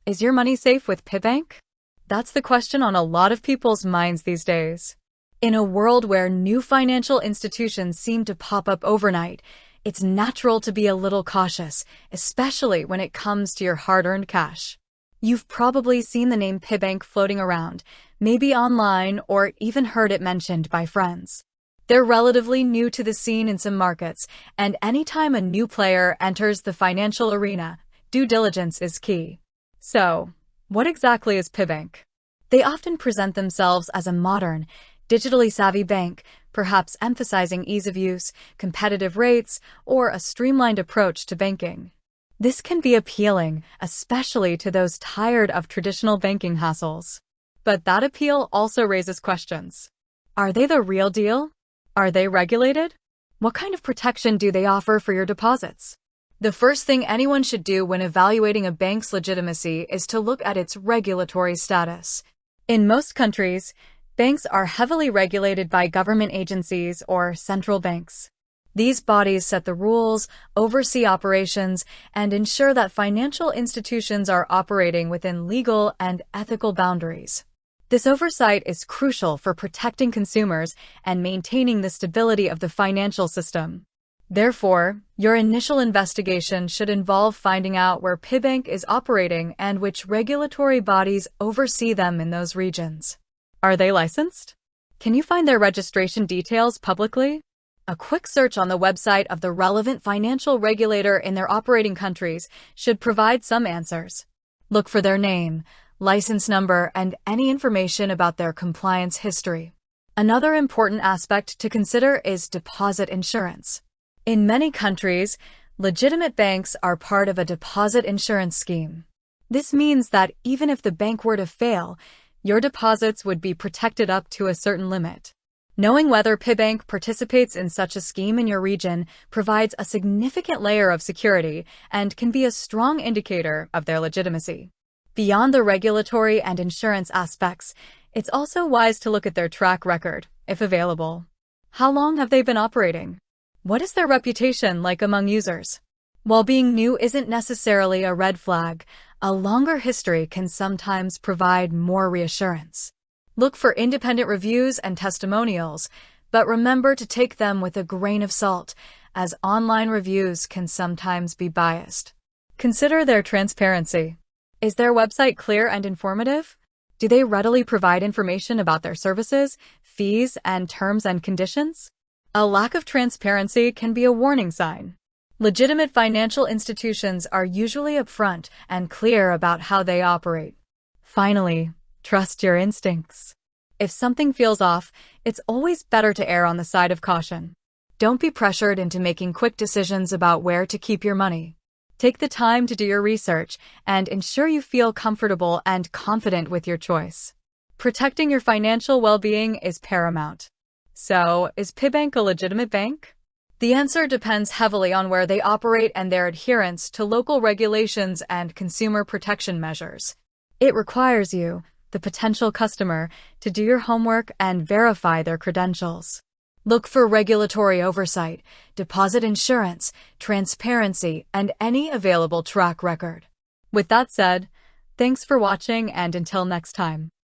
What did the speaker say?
Is your money safe with pibank? That's the question on a lot of people's minds these days. In a world where new financial institutions seem to pop up overnight, it's natural to be a little cautious, especially when it comes to your hard-earned cash. You've probably seen the name pibank floating around, maybe online or even heard it mentioned by friends. They're relatively new to the scene in some markets, and anytime a new player enters the financial arena, due diligence is key. So, what exactly is pibank? They often present themselves as a modern, digitally savvy bank, perhaps emphasizing ease of use, competitive rates, or a streamlined approach to banking. This can be appealing, especially to those tired of traditional banking hassles. But that appeal also raises questions. Are they the real deal? Are they regulated? What kind of protection do they offer for your deposits? The first thing anyone should do when evaluating a bank's legitimacy is to look at its regulatory status. In most countries, banks are heavily regulated by government agencies or central banks. These bodies set the rules, oversee operations, and ensure that financial institutions are operating within legal and ethical boundaries. This oversight is crucial for protecting consumers and maintaining the stability of the financial system. Therefore, your initial investigation should involve finding out where pibank is operating and which regulatory bodies oversee them in those regions. Are they licensed? Can you find their registration details publicly? A quick search on the website of the relevant financial regulator in their operating countries should provide some answers. Look for their name, license number, and any information about their compliance history. Another important aspect to consider is deposit insurance. In many countries, legitimate banks are part of a deposit insurance scheme. This means that even if the bank were to fail, your deposits would be protected up to a certain limit. Knowing whether pibank participates in such a scheme in your region provides a significant layer of security and can be a strong indicator of their legitimacy. Beyond the regulatory and insurance aspects, it's also wise to look at their track record, if available. How long have they been operating? What is their reputation like among users? While being new isn't necessarily a red flag, a longer history can sometimes provide more reassurance. Look for independent reviews and testimonials, but remember to take them with a grain of salt, as online reviews can sometimes be biased. Consider their transparency. Is their website clear and informative? Do they readily provide information about their services, fees, and terms and conditions? A lack of transparency can be a warning sign. Legitimate financial institutions are usually upfront and clear about how they operate. Finally, trust your instincts. If something feels off, it's always better to err on the side of caution. Don't be pressured into making quick decisions about where to keep your money. Take the time to do your research and ensure you feel comfortable and confident with your choice. Protecting your financial well-being is paramount. So, is pibank a legitimate bank? The answer depends heavily on where they operate and their adherence to local regulations and consumer protection measures. It requires you, the potential customer, to do your homework and verify their credentials. Look for regulatory oversight, deposit insurance, transparency, and any available track record. With that said, thanks for watching, and until next time.